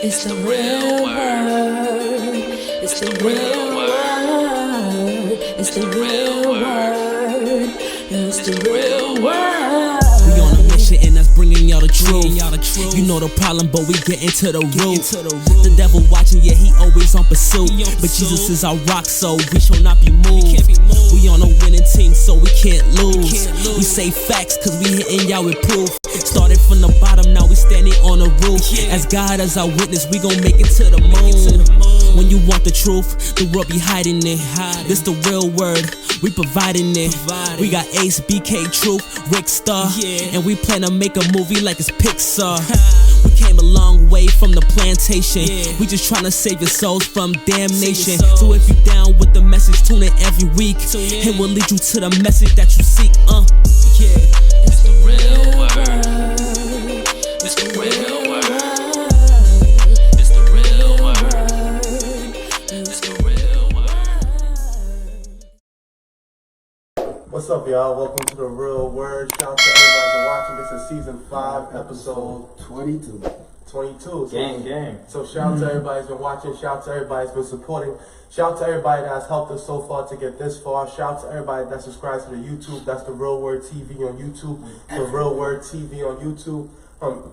It's the real word. It's the real word. It's the real word. It's the real word. We on a mission and that's bringing y'all the truth. You know the problem, but we get into the root. The devil watching, yeah, he always on pursuit. But Jesus is our rock, so we shall not be moved. We on a winning team, so we can't lose. We say facts, cause we hitting y'all with proof. Started from the bottom, now we standing on the roof. As God as our witness, we gon' make it to the moon. When you want the truth, the world be hiding it. This the real word, we providing it. We got Acee, BK, Truth, Rickard, and we plan to make a movie like it's Pixar. We came a long way from the plantation. We just tryna save your souls from damnation. So if you down with the message, tune in every week. It will lead you to the message that you seek. It's the real word. It's the real word. It's the real word. It's the real word. What's up, y'all? Welcome to the Real Word. Shout out to everybody for watching. This is season 5, episode 22. 22. Gang. So shout out to everybody who's been watching. Shout out to everybody who's been supporting. Shout out to everybody that's helped us so far to get this far. Shout out to everybody that subscribes to the YouTube. That's the Real Word TV on YouTube. The Real Word TV on YouTube.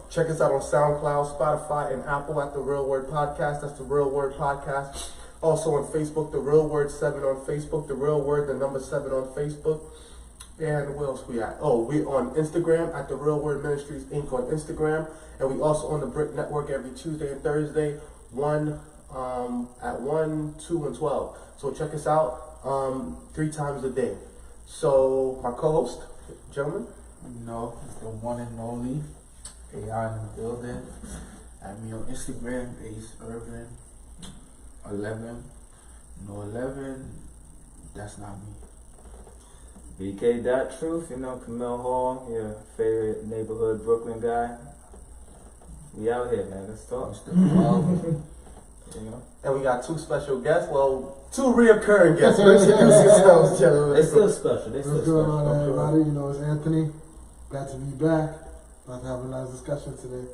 Check us out on Soundcloud, Spodify, and Apple at the Real Word Podcast. That's the Real Word Podcast. Also on Facebook, the Real Word 7 on Facebook. The Real Word, the number 7 on Facebook. And where else we at? Oh, we on Instagram at the Real Word Ministries Inc. on Instagram. And we also on the Brick Network every Tuesday and Thursday, at 1, 2, and 12. So check us out 3 times a day. So my co-host, gentlemen. No, it's the one and only AI in the building. Add me on Instagram, Irving 11. No 11, that's not me. BK.Truth, Kimmel Hall, your favorite neighborhood Brooklyn guy. We out here, man. Let's talk. And we got 2 special guests. Well, 2 reoccurring guests. Introduce yourselves, gentlemen. They're still special. What's going on, everybody? It's Anthony. Glad to be back. About to have a nice discussion today.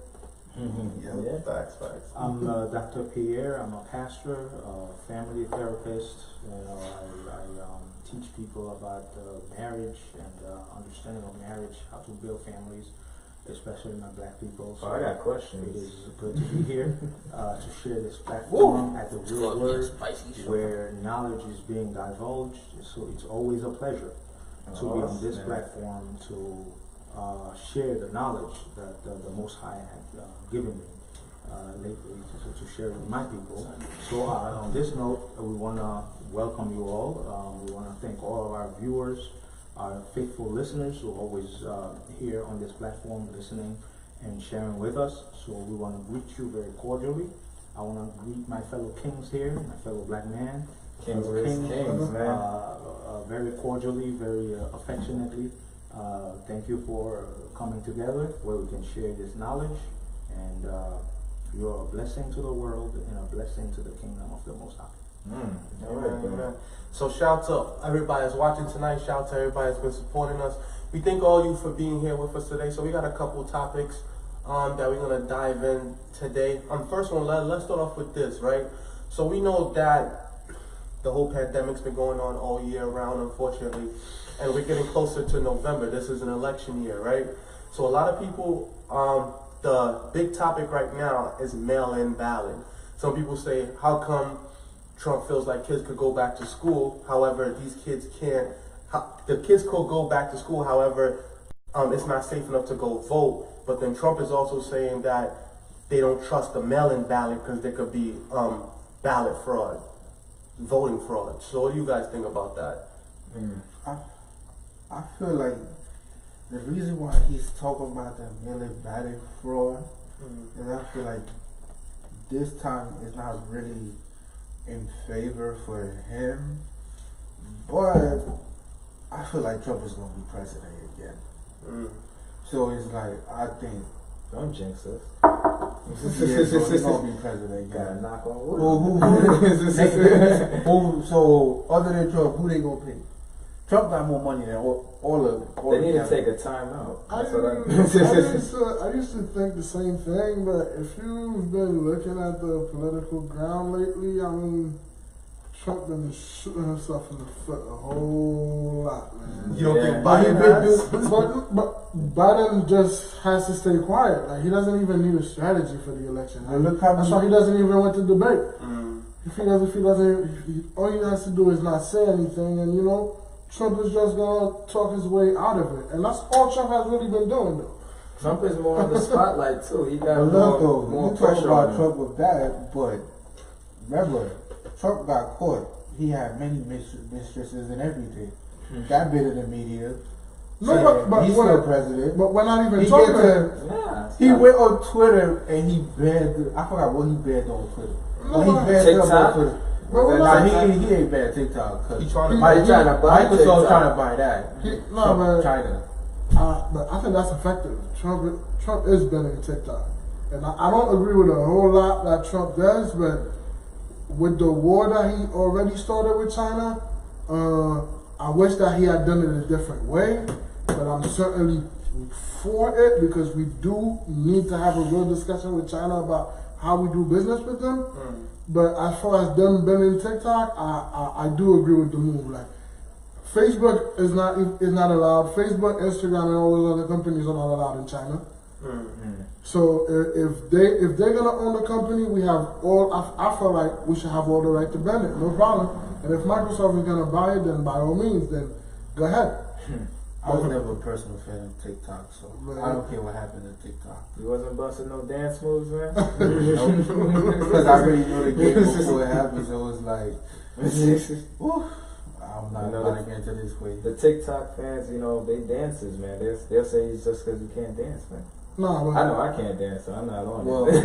Yeah, facts. I'm Dr. Pierre. I'm a pastor, a family therapist. I teach people about marriage and understanding of marriage, how to build families, especially my black people. So I got questions. It is good to be here to share this platform at the Real Word, where knowledge is being divulged. So it's always a pleasure to be on this platform to share the knowledge that the Most High had given me lately to share with my people. So on this note, we want to welcome you all. We want to thank all of our viewers, our faithful listeners who are always here on this platform listening and sharing with us. So we want to greet you very cordially. I want to greet my fellow kings here, my fellow black man. Kings, man. Very cordially, very affectionately. Thank you for coming together where we can share this knowledge, and you're a blessing to the world and a blessing to the kingdom of the Most High. Amen. So shout out to everybody that's watching tonight. Shout out to everybody that's been supporting us. We thank all you for being here with us today. So we got a couple topics that we're going to dive in today. First one, let's start off with this, right? So we know that the whole pandemic's been going on all year round, unfortunately. And we're getting closer to November. This is an election year, right? So a lot of people, the big topic right now is mail-in balloting. Some people say, how come Trump feels like kids could go back to school? However, these kids can't. The kids could go back to school. However, it's not safe enough to go vote. But then Trump is also saying that they don't trust the mail-in ballot because there could be ballot fraud, voting fraud. So what do you guys think about that? I feel like the reason why he's talking about the mail-in ballot fraud is I feel like this time is not really in favor for him, but I feel like Trump is going to be president again. So it's like, I think, don't jinx us. he's going to be president again. Gotta knock on wood. So other than Trump, who they going to pick? Trump got more money than all They need to the take a time out. I That's what I used to think the same thing, but if you've been looking at the political ground lately, I mean, Trump been shooting himself in the foot a whole lot, man. You don't think Biden has? But Biden just has to stay quiet. Like, he doesn't even need a strategy for the election. That's why he doesn't even want to debate. If he doesn't, all he has to do is not say anything, and you know, Trump is just gonna talk his way out of it, and that's all Trump has really been doing, though. Trump is more on the spotlight too. He got more you pressure talk about on Trump with that, but remember, Trump got caught. He had many mistresses and everything. Got bit in the media. No, but he's still president. But we're not even talking. He went on Twitter and he banned. I forgot what he banned on Twitter. No, he banned TikTok. on Twitter. He ain't banned TikTok. He's trying to buy Microsoft trying to buy that. But China. But I think that's effective. Trump is banning TikTok, and I don't agree with a whole lot that Trump does, but with the war that he already started with China, I wish that he had done it a different way, but I'm certainly for it because we do need to have a real discussion with China about how we do business with them. But as far as them banning TikTok, I do agree with the move. Like, Facebook is not allowed. Facebook, Instagram, and all those other companies are not allowed in China. So if they're gonna own the company, we have all. I feel like we should have all the right to ban it, no problem. And if Microsoft is gonna buy it, then by all means, then go ahead. I was never a personal fan of TikTok, so I don't care what happened to TikTok. You wasn't busting no dance moves, man? Because I already know the game before it happened, so it was like, I'm not about to get into this way. The TikTok fans, you know, they dancers, man. They'll say it's just because you can't dance, man. No, I know I can't dance, so I'm not on it.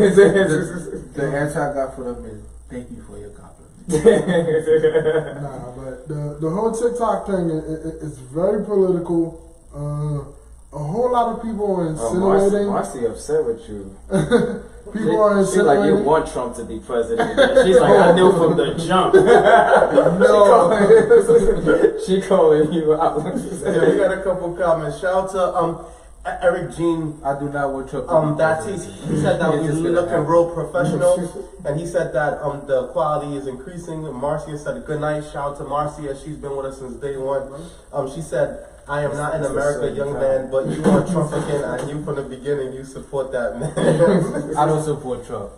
The answer I got for them is, thank you for your compliment. Nah, but the whole TikTok thing is very political. A whole lot of people are insinuating. Marcy upset with you. People are insinuating. She's like, you want Trump to be president. She's like, I knew from the jump. She calling you out. Yeah, we got a couple comments. Shout out to Eric Jean. I do not want Trump. He said that we're looking real professional, and he said that the quality is increasing. Marcia said good night. Shout out to Marcia. She's been with us since day one. She said, I am not in America, young man, but you want Trump again. I knew from the beginning you support that man. I don't support Trump.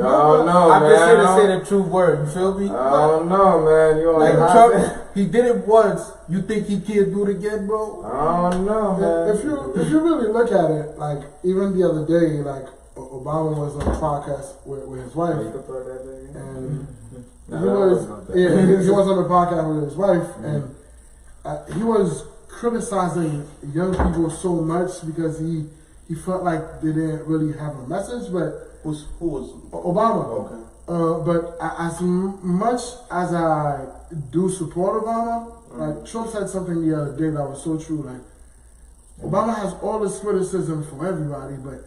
Oh no, I'm man. just here to say the true word. You feel me? Oh no, man. You like Trump, he did it once. You think he can't do it again, bro? Oh no, man. If you really look at it, like even the other day, like Obama was on a podcast with his wife, and he was on a podcast with his wife, and he was criticizing young people so much because he felt like they didn't really have a message, but who was Obama? Okay. But as much as I do support Obama, like Trump said something the other day that was so true. Like, Obama has all this criticism from everybody, but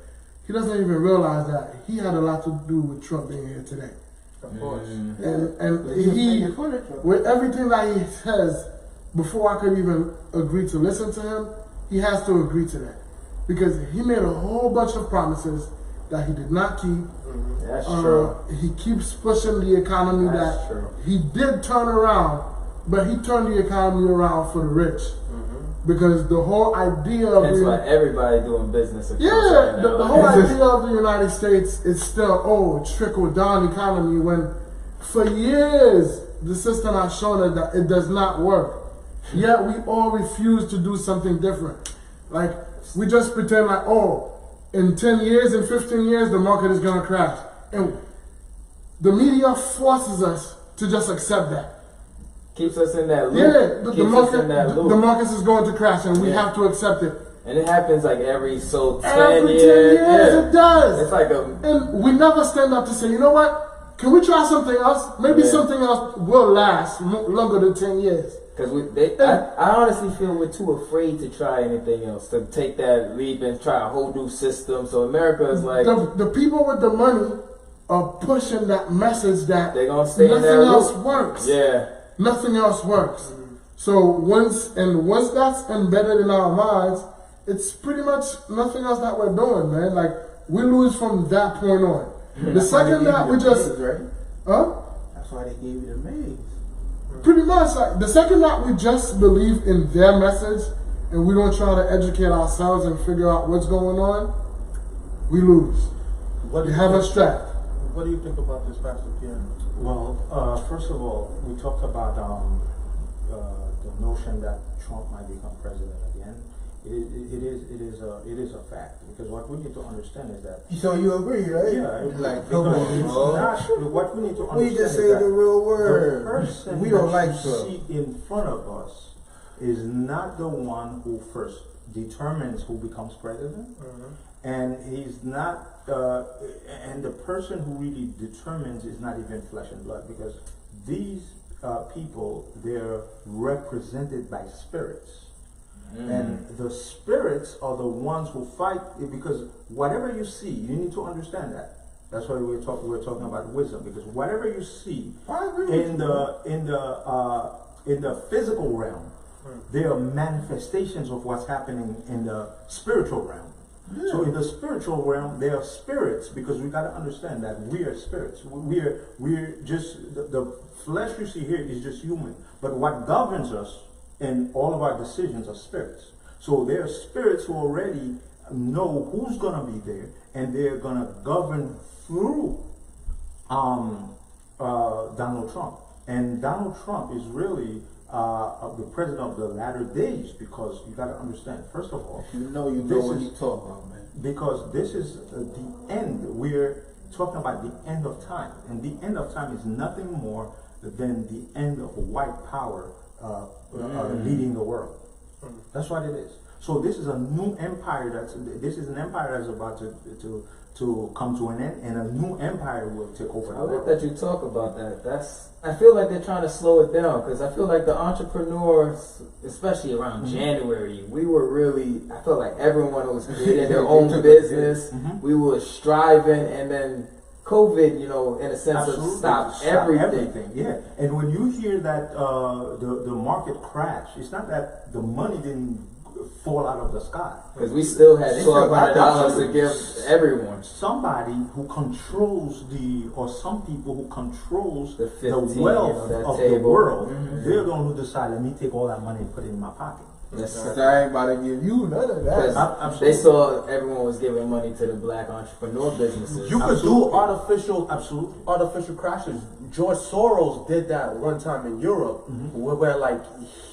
he doesn't even realize that he had a lot to do with Trump being here today. Of course. And he, with everything that he says, before I could even agree to listen to him, he has to agree to that. Because he made a whole bunch of promises that he did not keep. That's true. He keeps pushing the economy. That's true. He did turn around, but he turned the economy around for the rich. Because the whole idea of that's why everybody doing business. The whole idea of the United States is still trickle down economy, when for years the system has shown that it does not work. Yet we all refuse to do something different. Like, we just pretend like, in 10 years, in 15 years, the market is going to crash. And the media forces us to just accept that. Keeps us in that loop. Yeah, the market is going to crash, and we have to accept it. And it happens like every 10 years. Yeah. It does. It's like and we never stand up to say, you know what? Can we try something else? Maybe something else will last longer than 10 years. Because I honestly feel we're too afraid to try anything else, to take that leap and try a whole new system. So America is like... The people with the money are pushing that message that they're gonna stay nothing else works. Yeah. Nothing else works. So once that's embedded in our minds, it's pretty much nothing else that we're doing, man. Like, we lose from that point on. The second that we just, right? huh? That's why they gave you the maze. Pretty much, like, the second that we just believe in their message and we don't try to educate ourselves and figure out what's going on, we lose. We have us trapped. What do you think about this, Pastor Pierre? Well, first of all, we talked about the notion that Trump might become president again. It is a fact, because what we need to understand is that. So you agree, right? Yeah, like, come on, it's not, what we need to understand we just say is that the real word. The person We don't that like you Trump. see in front of us is not the one who first determines who becomes president, and he's not. And the person who really determines is not even flesh and blood, because these people, they're represented by spirits. And the spirits are the ones who fight, because whatever you see, you need to understand that. That's why we're talking about wisdom, because whatever you see in the physical realm, there are manifestations of what's happening in the spiritual realm. Yeah. So in the spiritual realm, there are spirits, because we got to understand that we are spirits. We're just the flesh you see here is just human, but what governs us and all of our decisions are spirits. So there are spirits who already know who's going to be there, and they're going to govern through Donald Trump. And Donald Trump is really the president of the latter days, because you got to understand, first of all, you know what you talk about, man. Because this is the end. We're talking about the end of time, and the end of time is nothing more than the end of white power leading the world. That's what it is. So this is a new empire. This is an empire that's about to come to an end, and a new empire will take over the I like world. that you talk about that. I feel like they're trying to slow it down, because I feel like the entrepreneurs, especially around January, we were really, I felt like everyone was creating their own business. We were striving, and then COVID, in a sense, stopped everything. Yeah, and when you hear that the market crash, it's not that the money didn't fall out of the sky, because we still had $1,200 to give everyone. Somebody who controls or some people who controls the 15, wealth that of table. the world, they're the one who decide, let me take all that money and put it in my pocket. Because I ain't about to give you none of that. They saw everyone was giving money to the black entrepreneur businesses. You could do artificial crashes. George Soros did that one time in Europe, where like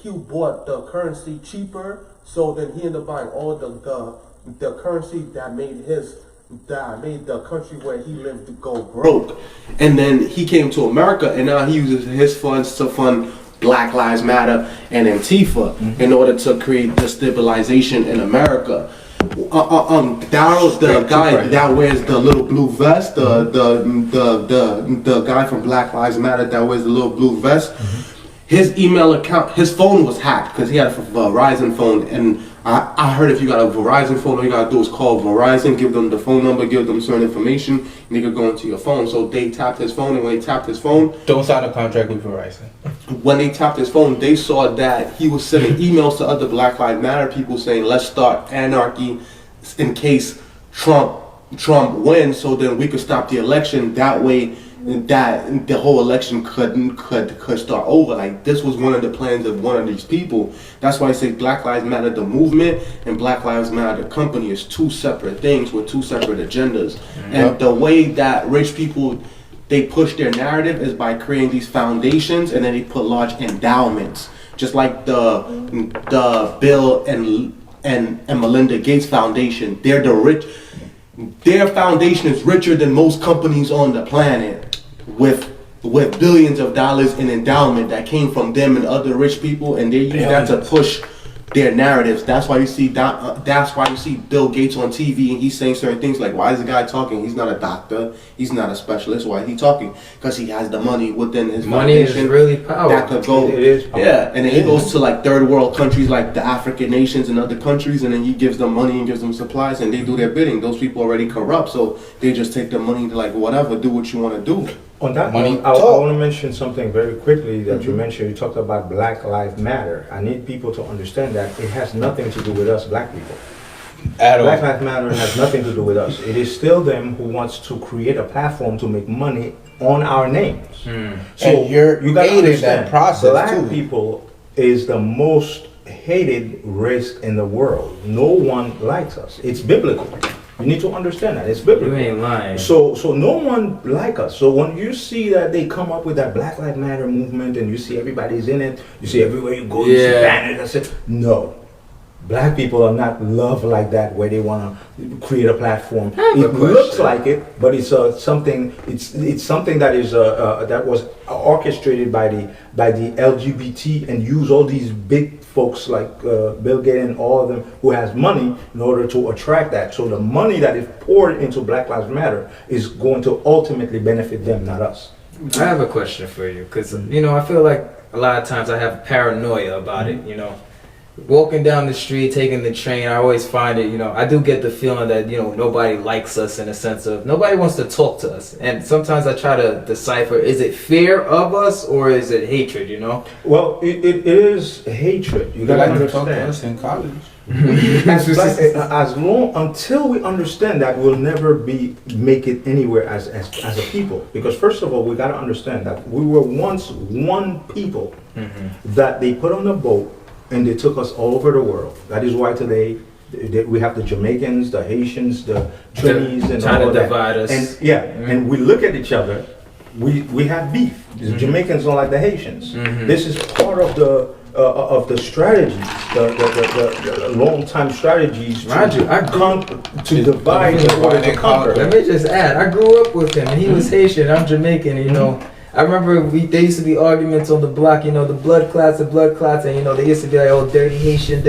he bought the currency cheaper, so then he ended up buying all the currency that made the country where he lived to go broke. And then he came to America, and now he uses his funds to fund Black Lives Matter and Antifa in order to create destabilization in America. Daryl's the guy that wears the little blue vest, the guy from Black Lives Matter that wears the little blue vest. His email account, his phone was hacked because he had a Verizon phone, and I heard if you got a Verizon phone, all you gotta do is call Verizon, give them the phone number, give them certain information, and they could go into your phone. So they tapped his phone, and when they tapped his phone, don't sign a contract with Verizon. When they tapped his phone, they saw that he was sending emails to other Black Lives Matter people saying, "Let's start anarchy in case Trump wins, so then we could stop the election. That way, that the whole election could start over." Like, this was one of the plans of one of these people. That's why I say Black Lives Matter the movement and Black Lives Matter the company is two separate things with two separate agendas. And the way that rich people, they push their narrative is by creating these foundations, and then they put large endowments, just like the Bill and Melinda Gates Foundation. They're the rich. Their foundation is richer than most companies on the planet, with billions of dollars in endowment that came from them and other rich people, and they use that to push their narratives. That's why you see Bill Gates on TV, and he's saying certain things like, "Why is the guy talking? He's not a doctor. He's not a specialist. Why is he talking? Because he has the money within his money foundation. Is really powerful. That could go, it is powerful. Yeah." And then he goes to like third world countries, like the African nations and other countries, and then he gives them money and gives them supplies, and they do their bidding. Those people already corrupt, so they just take the money to like whatever, do what you want to do. On that Money note, I talk. want to mention something very quickly that you mentioned. You talked about Black Lives Matter. I need people to understand that it has nothing to do with us black people. At all. Black Lives Matter has nothing to do with us. It is still them who wants to create a platform to make money on our names. So And you're you gotta aiding understand, that process Black too. people is the most hated race in the world. No one likes us. It's biblical. You need to understand that. It's biblical. You ain't lying. So no one like us. So when you see that they come up with that Black Lives Matter movement and you see everybody's in it, you see everywhere you go, you see banners. I said, no. Black people are not loved like that, where they want to create a platform. It looks like it, but it's something. It's something that is that was orchestrated by the LGBT and use all these big folks like Bill Gates and all of them who has money in order to attract that. So the money that is poured into Black Lives Matter is going to ultimately benefit them, not us. I have a question for you, because I feel like a lot of times I have paranoia about it. Walking down the street, taking the train, I always find it, I do get the feeling that, nobody likes us, in a sense of nobody wants to talk to us. And sometimes I try to decipher, is it fear of us or is it hatred, Well, it is hatred. You gotta Like to talk to understand. us in college. As long until we understand that, we'll never make it anywhere as a people. Because first of all, we gotta understand that we were once one people that they put on a boat and they took us all over the world. That is why today we have the Jamaicans, the Haitians, the Chinese, and trying all to that. divide us. And and we look at each other. We have beef. The Jamaicans don't like the Haitians. This is part of the strategies, the long time strategies to divide in order to conquer. Let me just add, I grew up with him, and he was Haitian, I'm Jamaican, I remember there used to be arguments on the block, the blood clots, and they used to be like, oh, dirty Haitian,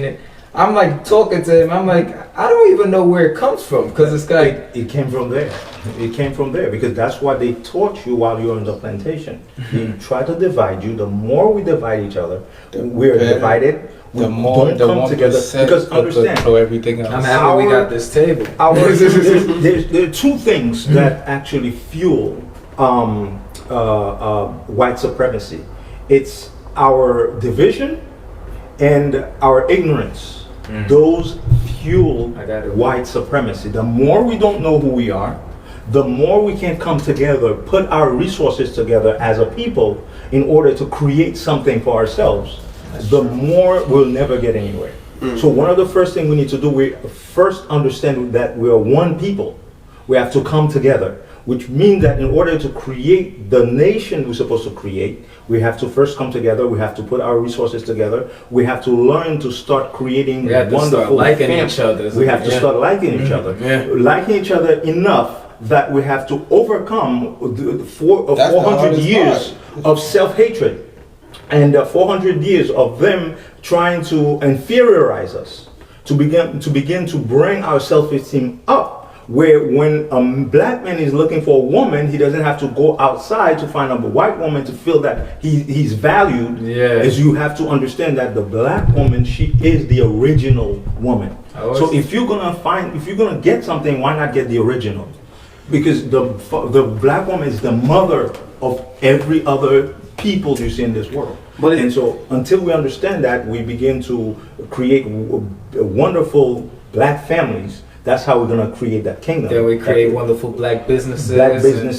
and I'm like talking to him, I'm like, I don't even know where it comes from, because it's like... It came from there. It came from there, because that's what they taught you while you were in the plantation. They try to divide you. The more we divide each other, we're divided. The more don't the come 1% together. Because understand, control everything else. I'm happy we got this table. there are two things that actually fuel white supremacy. It's our division and our ignorance. Those fuel white supremacy. The more we don't know who we are, the more we can come together, put our resources together as a people in order to create something for ourselves, the more we'll never get anywhere. So one of the first things we need to do, we first understand that we are one people. We have to come together, which means that in order to create the nation we're supposed to create, we have to first come together. We have to put our resources together. We have to learn to start creating wonderful liking families. each other. We have to start liking each other. Liking each other enough that we have to overcome the 400 years of self-hatred and 400 years of them trying to inferiorize us, to begin to bring our self-esteem up. Where when a black man is looking for a woman, he doesn't have to go outside to find a white woman to feel that he's valued. As you have to understand that the black woman, she is the original woman. So if you're gonna get something, why not get the original? Because the black woman is the mother of every other people you see in this world. And so until we understand that, we begin to create wonderful black families. That's how we're gonna create that kingdom. Then we create wonderful black businesses. Absolutely.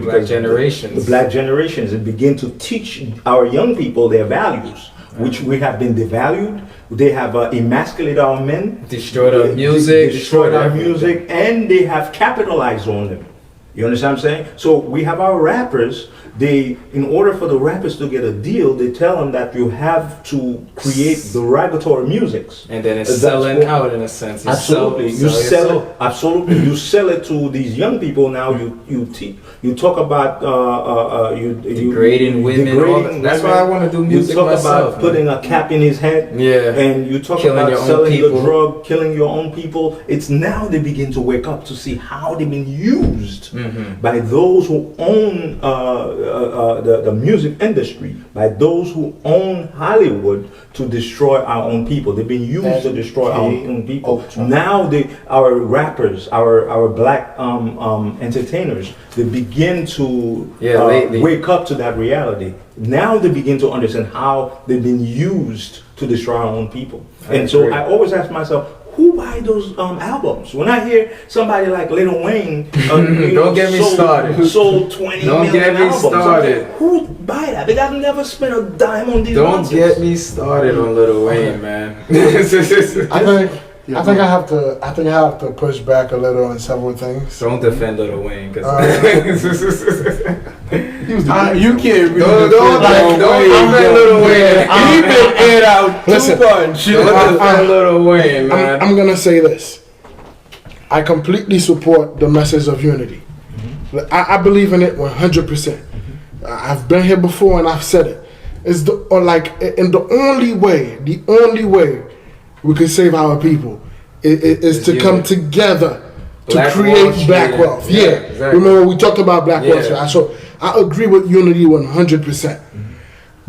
Black generations. The black generations, and begin to teach our young people their values, which we have been devalued. They have emasculated our men. Destroyed our music. Destroyed our music, and they have capitalized on them. You understand what I'm saying? So we have our rappers. In order for the rappers to get a deal, they tell them that you have to create derogatory musics. And then it's selling out in a sense. Absolutely. You sell it. Absolutely. You sell it to these young people now. You talk about degrading women. That's why I want to do music myself. You talk about putting a cap in his head. And you talk about selling your drug, killing your own people. It's now they begin to wake up to see how they've been used by those who own the music industry, by those who own Hollywood to destroy our own people. They've been used to destroy our own people. Now our rappers, our black entertainers, they begin to wake up to that reality. Now they begin to understand how they've been used to destroy our own people. And so I always ask myself, who buy those albums? When I hear somebody like Lil Wayne, don't get me started. Sold 20 don't million get me albums. started. Who buy that? Because I've never spent a dime on these. Don't get me started on Lil Wayne, man. I think I have to push back a little on several things. Don't defend Lil Wayne, you can't really don't defend Lil Wayne. He been aired out too much. Don't defend Lil Wayne, man. I'm gonna say this. I completely support the message of unity. I believe in it 100%. I've been here before and I've said it. It's the only way we can save our people is to come together to create black wealth. Yeah. Exactly. Remember we talked about black wealth. Right? So I agree with unity 100%.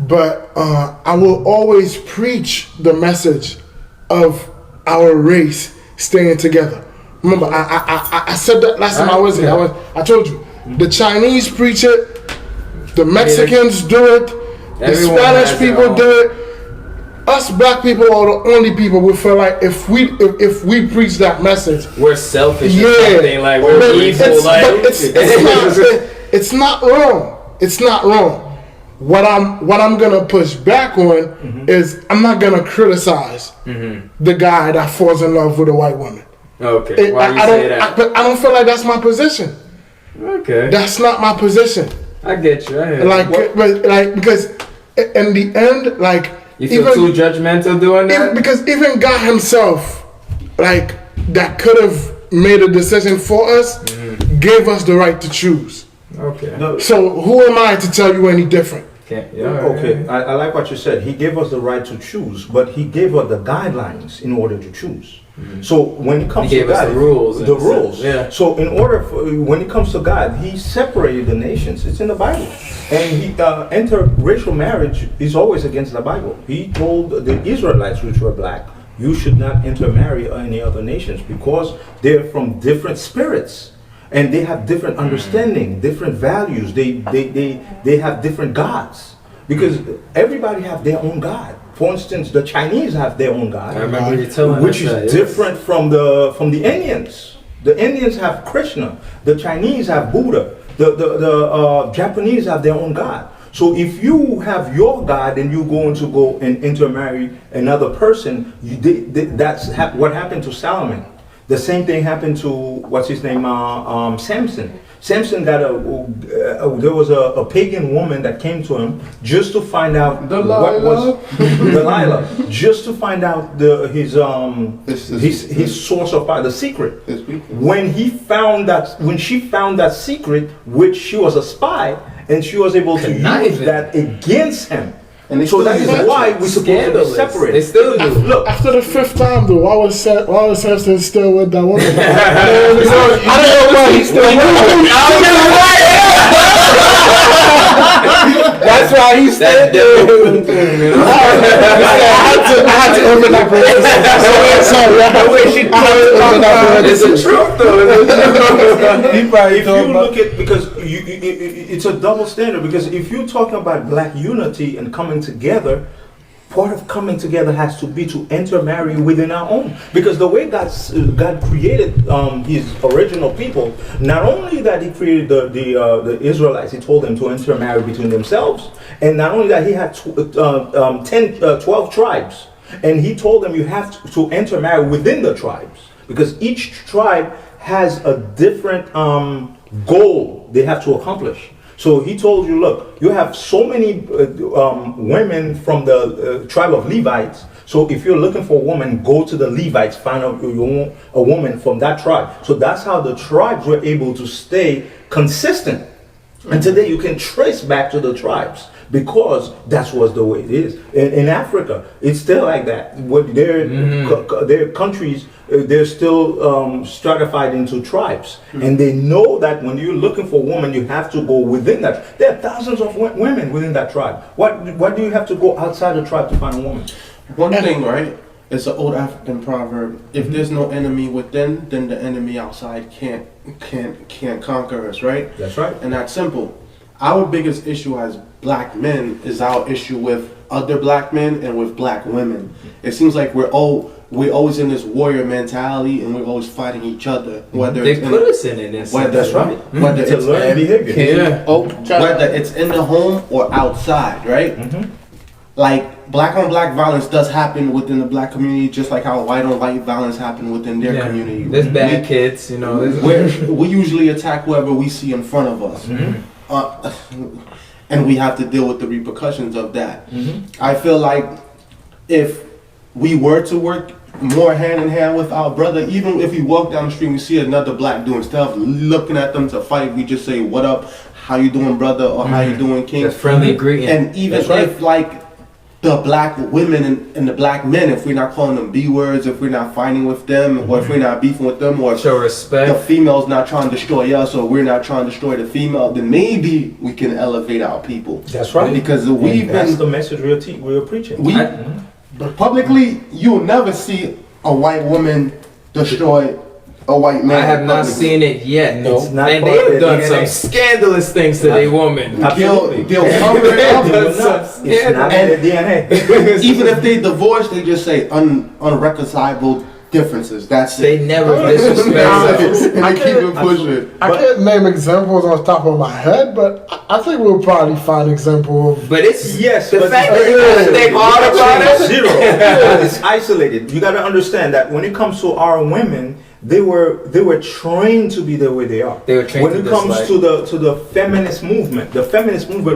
But I will always preach the message of our race staying together. Remember, I said that last time I was here. I told you, the Chinese preach it, the Mexicans do it, the Spanish people do it. Us black people are the only people we feel like if we preach that message, we're selfish or something, like we're evil. It's not wrong. It's not wrong. What I'm gonna push back on is I'm not gonna criticize the guy that falls in love with a white woman. Okay. Why you say that? I don't feel like that's my position. Okay. That's not my position. I get you. I hear you. Because in the end, like. You feel too judgmental doing that? Because even God himself, like, that could have made a decision for us, gave us the right to choose. Okay. So who am I to tell you any different? Okay. I like what you said. He gave us the right to choose, but he gave us the guidelines in order to choose. So when it comes to God, the rules. Yeah. So in order when it comes to God, he separated the nations. It's in the Bible. And interracial marriage is always against the Bible. He told the Israelites, which were black, you should not intermarry any other nations because they're from different spirits. And they have different understanding, different values. They have different gods. Because everybody have their own God. For instance, the Chinese have their own God, I remember you telling which is different from the Indians. The Indians have Krishna. The Chinese have Buddha. The Japanese have their own God. So if you have your God and you're going to go and intermarry another person, that's what happened to Solomon. The same thing happened to what's his name, Samson. Samson got there was a pagan woman that came to him just to find out what was Delilah, just to find out his source of power, the secret. When she found that secret, which she was a spy, and she was able to use that against him. And so that is why we're supposed to be separated. They still do. Look, after the 5th time, though, why was Samson still with that woman? I don't know why he's still with her. That's why he's still doing it. I had to open that parenthesis. It's the truth, though. If you look at, because it's a double standard, because if you're talking about black unity and coming together, part of coming together has to be to intermarry within our own. Because the way God created his original people, not only that he created the Israelites, he told them to intermarry between themselves, and not only that, he had 12 tribes. And he told them you have to intermarry within the tribes. Because each tribe has a different goal they have to accomplish. So he told you, look, you have so many women from the tribe of Levites. So if you're looking for a woman, go to the Levites, find out a woman from that tribe. So that's how the tribes were able to stay consistent. And today you can trace back to the tribes. because that's what's the way it is. In Africa, it's still like that. What their countries, they're still stratified into tribes, and they know that when you're looking for a woman, you have to go within that. There are thousands of women within that tribe. Why do you have to go outside the tribe to find a woman? One thing, right? It's an old African proverb. If there's no enemy within, then the enemy outside can't conquer us, right? That's right. And that's simple. Our biggest issue as black men is our issue with other black men and with black women. It seems like we're always in this warrior mentality, and we're always fighting each other. Whether they put us in it. That's right. Whether It's a learned behavior. Whether it's in the home or outside, right? Like black on black violence does happen within the black community, just like how white on white violence happen within their community. There's bad kids, you know. We usually attack whoever we see in front of us, and we have to deal with the repercussions of that. I feel like if we were to work more hand in hand with our brother, even if we walk down the street and we see another black doing stuff, looking at them to fight, we just say, "What up? How you doing, brother?" or "How you doing, king?" That's friendly greeting. And even if like the black women and the black men, if we're not calling them B words, if we're not fighting with them, or if we're not beefing with them, or show respect, the female's not trying to destroy us, or we're not trying to destroy the female, then maybe we can elevate our people. That's right. Because that's the message we're preaching. Publicly, you'll never see a white woman destroy a white man. I have not seen it yet. No, it's not. And they have done some scandalous things to their woman. Absolutely. They'll cover it up. It's not in their DNA. Even if they divorce, they just say unreconcilable differences. That's it. They never disrespect. And they keep it pushing. I can't name examples on top of my head, but I think we'll probably find examples. But it's the fact that you gotta think hard about it. Zero. It's isolated. You got to understand that when it comes to our women, they were trained to be the way they are. They were trained when it comes to the feminist movement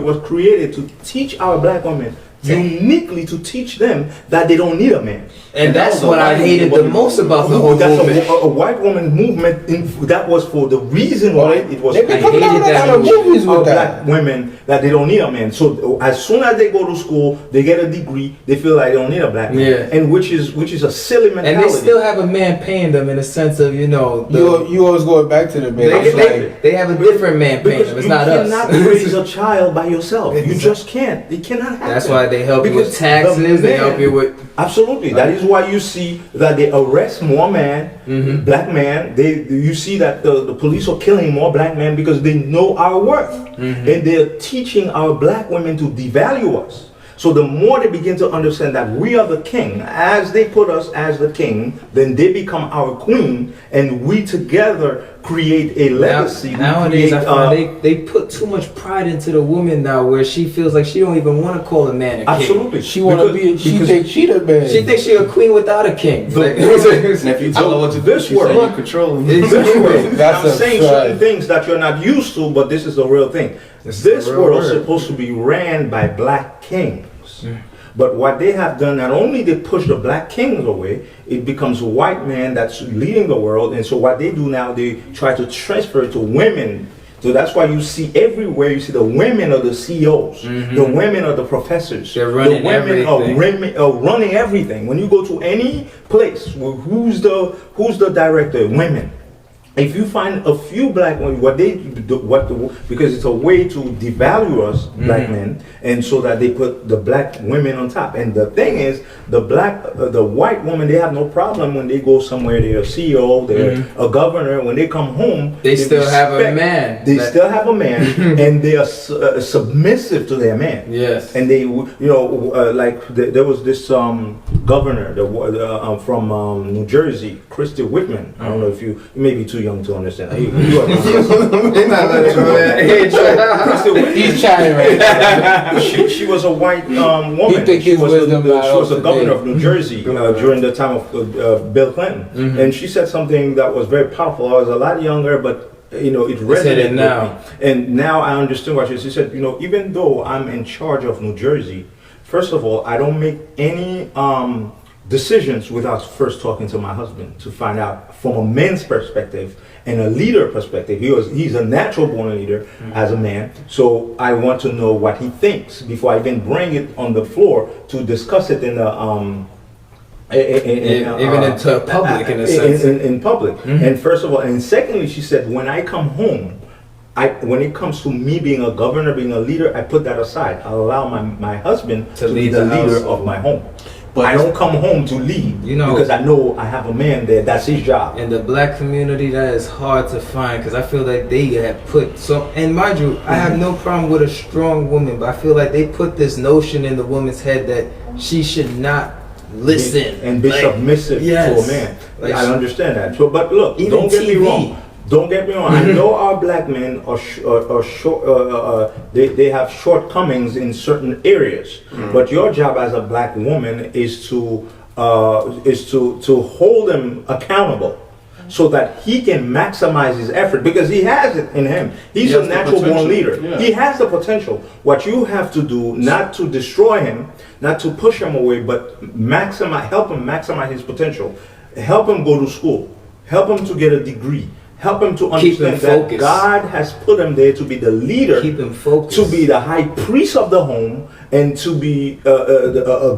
was created to teach our black women, uniquely to teach them that they don't need a man. And that's what I hated the most about the whole movement. A white woman movement, that was for the reason why it was. I hated that movies with black women that they don't need a man. So as soon as they go to school, they get a degree, they feel like they don't need a black man. Yeah. And which is a silly mentality. And they still have a man paying them in a sense of, you know, you always go back to the man. They have a different man paying them. It's not us. You cannot raise a child by yourself. You just can't. It cannot happen. That's why they help you with taxes. They help you with absolutely. That is why you see that they arrest more black men. You see that the police are killing more black men because they know our worth, and they're teaching our black women to devalue us. So the more they begin to understand that we are the king, as they put us as the king, then they become our queen, and we together create a legacy. Nowadays, I find they put too much pride into the woman now, where she feels like she don't even want to call a man a king. Absolutely, she want to be. She thinks she the man. She thinks she a queen without a king. And if you tell her what to do, she say you're controlling. I'm saying certain things that you're not used to, but this is the real thing. This world is supposed to be ran by black kings. But what they have done, not only they push the black kings away, it becomes a white man that's leading the world. And so what they do now, they try to transfer it to women. So that's why you see everywhere, you see the women are the CEOs, the women are the professors, they're running the women are running everything. When you go to any place, who's the director? Women. If you find a few black women, because it's a way to devalue us black men, and so that they put the black women on top. And the thing is, the white woman, they have no problem when they go somewhere. They're a CEO, they're a governor. When they come home, they still have a man. They still have a man, and they are submissive to their man. Yes. And they, there was this governor from New Jersey, Christy Whitman. I don't know if you may be too young to understand. He's trying right now. She was a white woman. She was the governor of New Jersey during the time of Bill Clinton, and she said something that was very powerful. I was a lot younger, but it resonated with me. And now I understand what she said. Even though I'm in charge of New Jersey, first of all, I don't make any decisions without first talking to my husband to find out from a man's perspective and a leader perspective. He's a natural born leader as a man, so I want to know what he thinks before I even bring it on the floor to discuss it in the even into public in a sense. In public. And first of all, and secondly, she said, when I come home, when it comes to me being a governor, being a leader, I put that aside. I allow my husband to be the leader of my home. But I don't come home to lead, because I know I have a man there. That's his job. In the black community, that is hard to find, because I feel like they have put so. And mind you, I have no problem with a strong woman, but I feel like they put this notion in the woman's head that she should not listen and be submissive to a man. Like, I understand that. So, but look, don't get me wrong. Don't get me wrong. I know our black men are short. They have shortcomings in certain areas. But your job as a black woman is to hold him accountable, so that he can maximize his effort, because he has it in him. He's a natural born leader. Yeah. He has the potential. What you have to do, not to destroy him, not to push him away, but help him maximize his potential. Help him go to school. Help him to get a degree. Help him to understand that God has put him there to be the leader, keep him focused, to be the high priest of the home, and to be so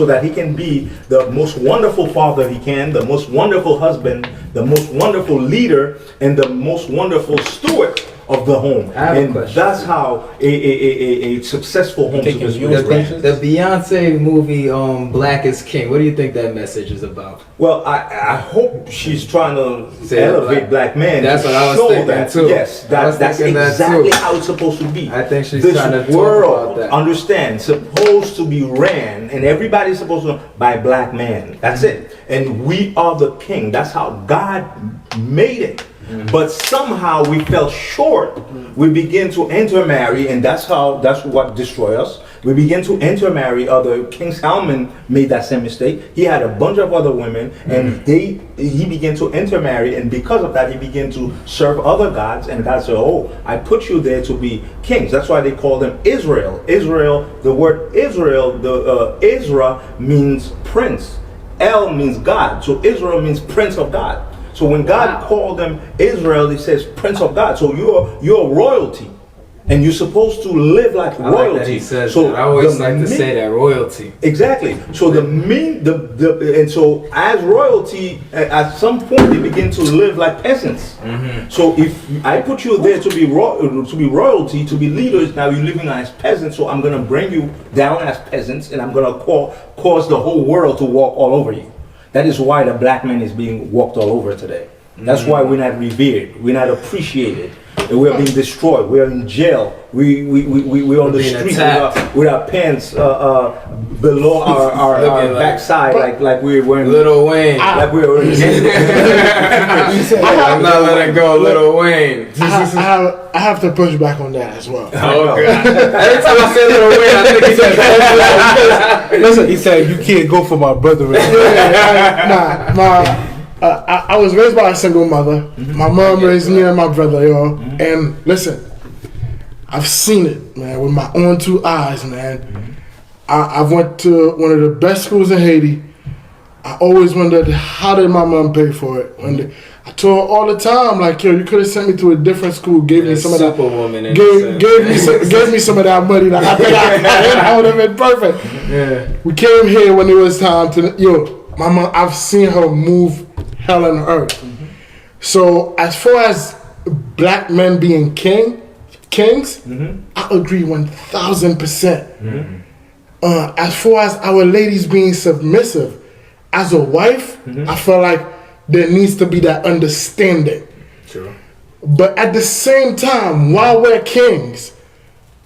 that he can be the most wonderful father he can, the most wonderful husband, the most wonderful leader, and the most wonderful steward of the home. And that's how a successful home is supposed. The Beyonce movie Black is King, what do you think that message is about? Well, I hope she's trying to elevate black men. That's what I was thinking too. Yes, that's exactly how it's supposed to be. I think she's this trying to world, talk about that. Understand, supposed to be ran, and everybody's supposed to by black men. That's it. And we are the king. That's how God made it. But somehow we fell short. We begin to intermarry, and that's what destroyed us. We begin to intermarry other. King Solomon made that same mistake. He had a bunch of other women, and he began to intermarry, and because of that, he began to serve other gods. And God said, "Oh, I put you there to be kings." That's why they call them Israel. Israel. The word Israel, Ezra means prince. El means God. So Israel means prince of God. So when God called them Israel, he says Prince of God. So you're royalty, and you're supposed to live like royalty. Like that he says so that. I always like to say that, royalty. Exactly. So and so as royalty, at some point they begin to live like peasants. So if I put you there to be royalty, to be leaders, now you're living as peasants. So I'm going to bring you down as peasants, and I'm going to cause the whole world to walk all over you. That is why the black man is being walked all over today. That's why we're not revered. We're not appreciated. We are being destroyed. We are in jail. We're on the street with our pants below our backside, like we're wearing Lil Wayne. Like we're wearing. I'm not letting go, Lil Wayne. I have to push back on that as well. Oh God! Every time I say Lil Wayne, I think listen, he said you can't go for my brother. I was raised by a single mother. My mom raised me and my brother, yo. And listen, I've seen it, man, with my own two eyes, man. I went to one of the best schools in Haiti. I always wondered, how did my mom pay for it? I told her all the time, like, yo, you could have sent me to a different school, gave me some of that, gave me some of that money. Like, I think I would have been perfect. Yeah. We came here when it was time to, my mom, I've seen her move hell and earth. So as far as black men being kings, I agree 1,000%. As far as our ladies being submissive, as a wife, I feel like there needs to be that understanding. Sure. But at the same time, while we're kings,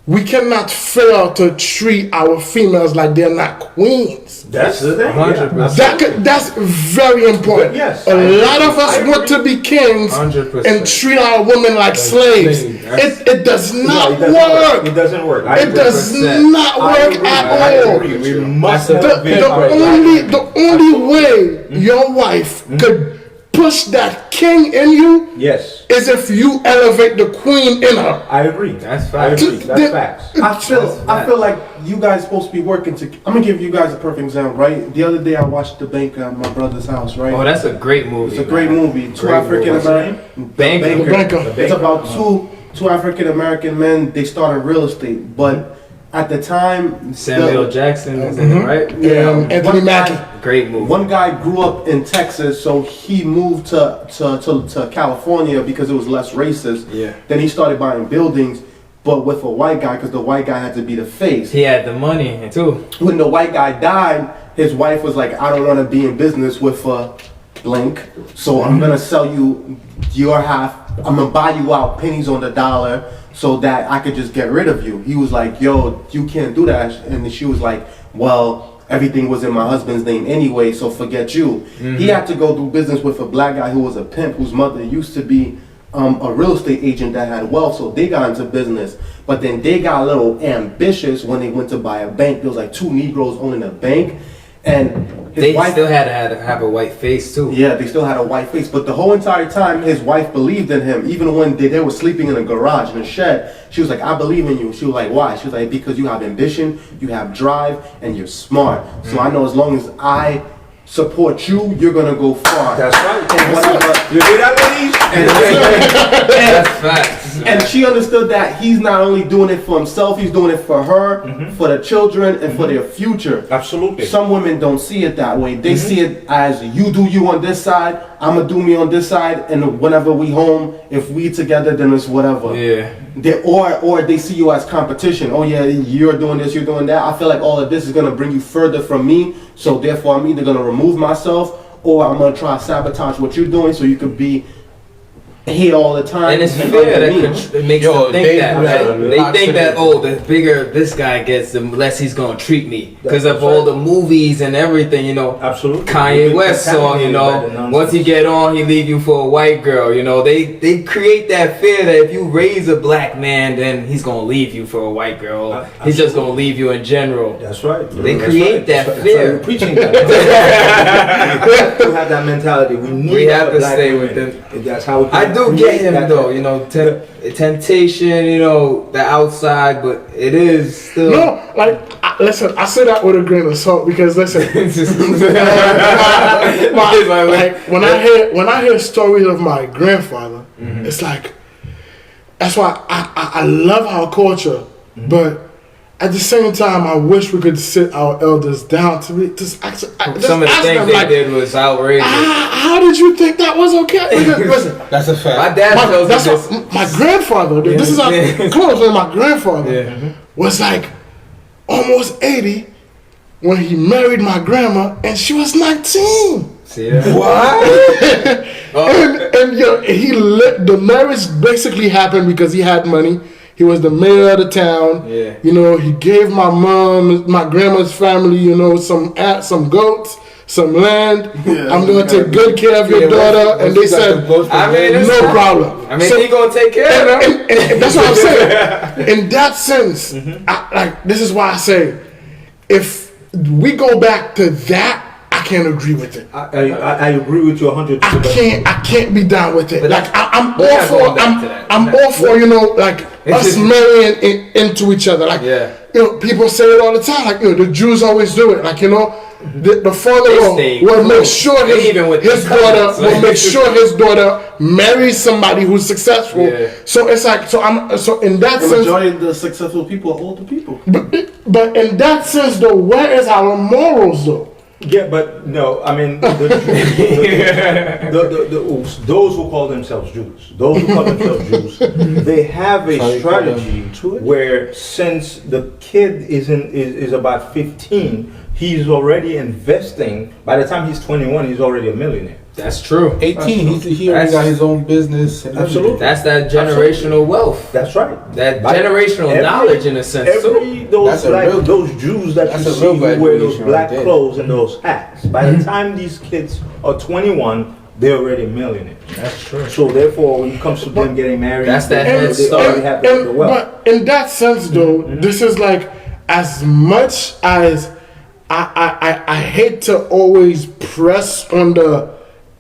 we cannot fail to treat our females like they're not queens. That's the thing. 100%. That's very important. Yes, a lot of us want to be kings 100%. and treat our women like slaves. It does not work. It doesn't work. It does not work at all. We must The only way your wife could push that king in you Yes, is if you elevate the queen in her. I agree. That's I facts. agree. That's facts. I feel like you guys supposed to be working to. I'm gonna give you guys a perfect example, right? The other day I watched The Bank at my brother's house, right? Oh, that's a great movie. It's a great movie. Two African American Banker. It's about two African American men. They started real estate, but at the time, Samuel Jackson is in it, right? Anthony Mackie. Great movie. One guy grew up in Texas, so he moved to California because it was less racist. Yeah. Then he started buying buildings, but with a white guy because the white guy had to be the face. He had the money too. When the white guy died, his wife was like, I don't want to be in business with a blank, so I'm going to sell you your half. I'm going to buy you out pennies on the dollar so that I could just get rid of you. He was like, yo, you can't do that. And she was like, well, everything was in my husband's name anyway, so forget you. He had to go do business with a black guy who was a pimp, whose mother used to be a real estate agent that had wealth, so they got into business. But then they got a little ambitious when they went to buy a bank. There was like 2 Negroes owning a bank, and his wife still had to have a white face too. Yeah, they still had a white face, but the whole entire time his wife believed in him. Even when they were sleeping in a garage, in a shed, she was like, I believe in you. She was like, why? She was like, because you have ambition, you have drive, and you're smart. So I know as long as I support you, you're gonna go far. That's right. And whatever. You hear that, ladies? That's facts. And she understood that he's not only doing it for himself, he's doing it for her, for the children, and for their future. Absolutely. Some women don't see it that way. They see it as you do you on this side, I'ma do me on this side, and whenever we home, if we together, then it's whatever. Yeah. Or they see you as competition. Oh yeah, you're doing this, you're doing that. I feel like all of this is gonna bring you further from me. So therefore, I'm either gonna remove myself or I'm gonna try to sabotage what you're doing so you could be here all the time. And it's fair that it makes them think that. Right? They think that, oh, the bigger this guy gets, the less he's gonna treat me because of all the movies and everything. You know, absolutely. Kanye West song. You know, once he get on, he leave you for a white girl. You know, they create that fear that if you raise a black man, then he's gonna leave you for a white girl. He's just gonna leave you in general. That's right. They create that fear. We're preaching that. We have that mentality. We have to stay with them. That's how we. I do get him though, you know, temptation, you know, the outside, but it is still. No, like, listen, I say that with a grain of salt because listen, when I hear stories of my grandfather, it's like, that's why I love our culture, but at the same time, I wish we could sit our elders down to be just actually. Some of the things they did was outrageous. How did you think that was okay? Listen, that's a fact. My dad tells me this. My grandfather. This is how close. And my grandfather was like almost 80 when he married my grandma, and she was 19. See that? What? and you know, the marriage basically happened because he had money. He was the mayor of the town. Yeah. You know, he gave my mom, my grandma's family, you know, some goats, some land. Yeah, I'm going to take good care of your daughter. And they said, no problem. I mean, he going to take care of her. And that's what I'm saying. In that sense, this is why I say, if we go back to that, I can't agree with it. I agree with you 100%. I can't be down with it. Like I'm all for you know, like us marrying into each other. Like you know, people say it all the time. Like, you know, the Jews always do it. Like, you know, the father will make sure his daughter marries somebody who's successful. Yeah. So it's like so in that sense, the majority of the successful people are older people. But in that sense, though, where is our morals though? Yeah, but no, I mean, those who call themselves Jews, they have a strategy where since the kid is about 15, he's already investing. By the time he's 21, he's already a millionaire. That's true. 18, he already got his own business. And absolutely. That's that generational wealth. That's right. That generational knowledge in a sense too. Those Jews that you see who wear those black clothes and those hats, by the time these kids are 21, they're already millionaires. That's true. So therefore, when it comes to them getting married, that's that head start. But in that sense though, this is like, as much as I hate to always press on the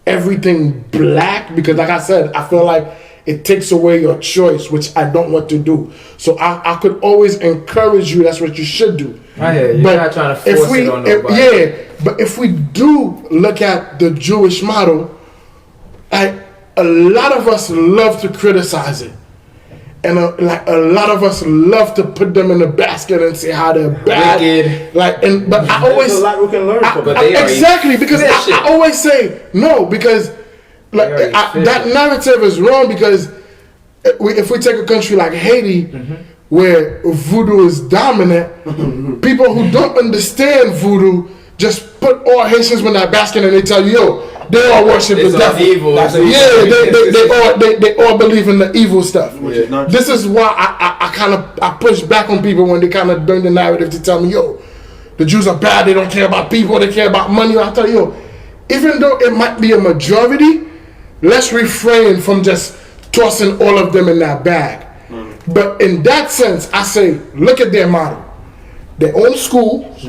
everything black, because like I said, I feel like it takes away your choice, which I don't want to do. So I could always encourage you. That's what you should do. I hear you. You're not trying to force it on nobody. But if we do look at the Jewish model, a lot of us love to criticize it. And a lot of us love to put them in the basket and say how they're bad. Wicked. But I always, there's a lot we can learn from them. Exactly, because I always say no, because that narrative is wrong, because if we take a country like Haiti, where voodoo is dominant, people who don't understand voodoo just put all Haitians in that basket and they tell you, yo, they all worship the devil. Evil. They all believe in the evil stuff. This is why I push back on people when they kind of bring the narrative to tell me, yo, the Jews are bad, they don't care about people, they care about money. I tell you, yo, even though it might be a majority, let's refrain from just tossing all of them in that bag. But in that sense, I say, look at their model. Their own schools,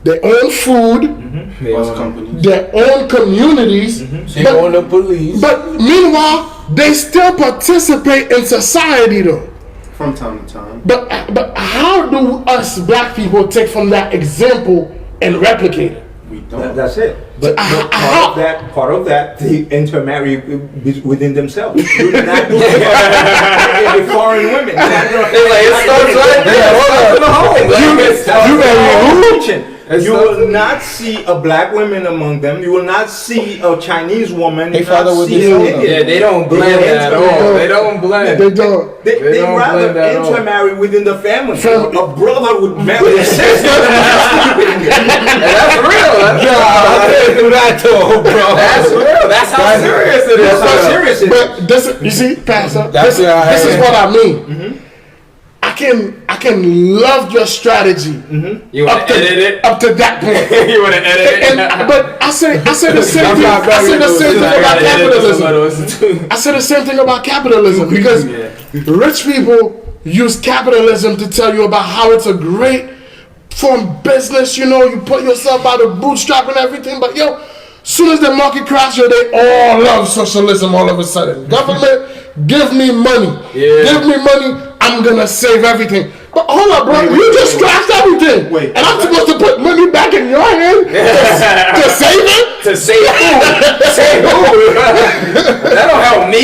their own food, their own communities, They own the police. but meanwhile, they still participate in society though. From time to time. But how do us black people take from that example and replicate it? We don't. That's it. But part of that, they intermarry within themselves. You do not do it with foreign women. It starts right there. You will not see a black woman among them. You will not see a Chinese woman. They father with see the an son. Indian. Yeah, they don't blend at all. They don't blend. They don't. They don't rather blend at all. intermarry within the family. A brother would marry a sister. That's real. I didn't do that to her, bro. That's real. That's how serious it is. That's how serious it is. But this, you see, Pastor, this is what I mean. I can love your strategy. You want to edit it? Up to that point. You want to edit it? But I say the same thing. I say the same thing about capitalism. I say the same thing about capitalism, because rich people use capitalism to tell you about how it's a great form of business. You know, you put yourself by the bootstrap and everything. But yo, soon as the market crashes, they all love socialism all of a sudden. Government, give me money. Give me money. I'm gonna save everything. But hold up, bro. You just crashed everything. And I'm supposed to put money back in your hand to save it? To save who? Save who? That don't help me.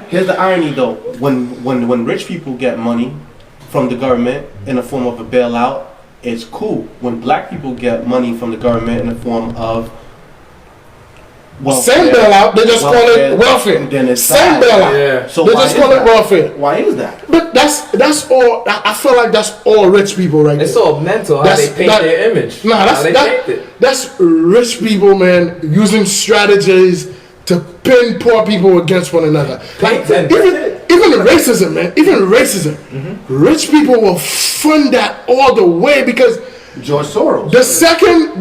Here's the irony, though. When rich people get money from the government in the form of a bailout, it's cool. When black people get money from the government in the form of same bailout, they just call it welfare. Then it's same bailout. Yeah. So they just call it welfare. Why is that? But that's all. I feel like that's all rich people right there. It's all mental how they paint their image. Nah, that's rich people, man, using strategies to pin poor people against one another. Like even racism, man. Even racism. Rich people will fund that all the way, because George Soros. The second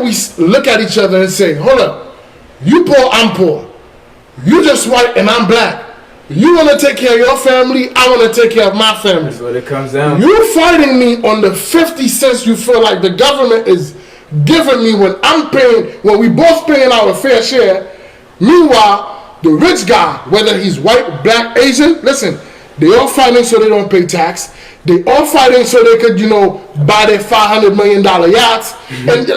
we look at each other and say, hold up. You poor, I'm poor. You just white and I'm black. You want to take care of your family, I want to take care of my family. That's what it comes down to. You fighting me on the 50 cents you feel like the government is giving me when we both paying our fair share. Meanwhile, the rich guy, whether he's white, black, Asian, listen, they all fighting so they don't pay tax. They all fighting so they could, buy their $500 million yachts. And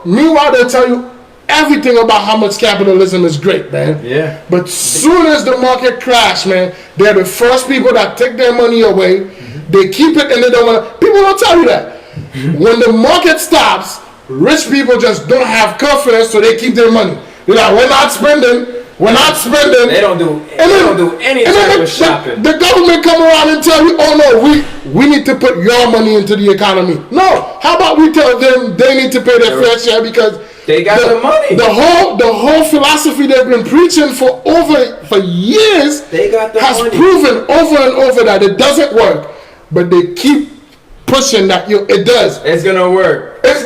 meanwhile they'll tell you everything about how much capitalism is great, man. Yeah. But soon as the market crash, man, they're the first people that take their money away. They keep it and they don't want to. People don't tell you that. When the market stops, rich people just don't have confidence, so they keep their money. They're like, we're not spending. They don't do any type of shopping. The government come around and tell you, oh no, we need to put your money into the economy. No. How about we tell them they need to pay their fair share, because they got the money. The whole philosophy they've been preaching for years has proven over and over that it doesn't work. But they keep pushing that it does. It's gonna work. It's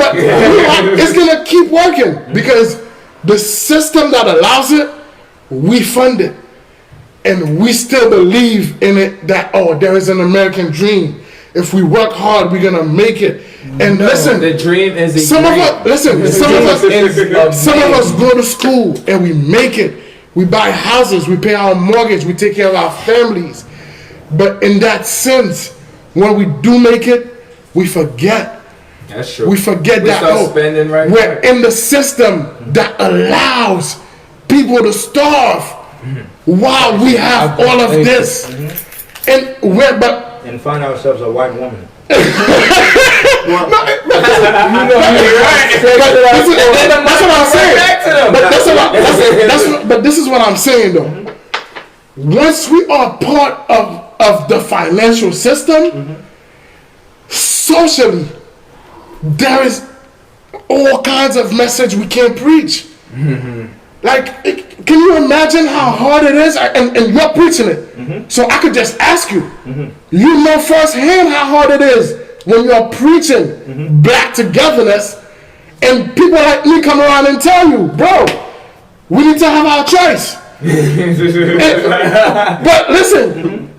gonna keep working, because the system that allows it, we fund it. And we still believe in it, that there is an American dream. If we work hard, we're gonna make it. And listen, the dream is a some dream. of us go to school and we make it. We buy houses, we pay our mortgage, we take care of our families. But in that sense, when we do make it, we forget. That's true. We forget that we're in the system that allows people to starve while we have all of this. And find ourselves a white woman. That's what I'm saying. But this is what I'm saying though. Once we are part of the financial system, socially, there is all kinds of message we can't preach. Like, can you imagine how hard it is? And you're preaching it. So I could just ask you. You know firsthand how hard it is when you're preaching black togetherness, and people like me come around and tell you, bro, we need to have our choice. But listen,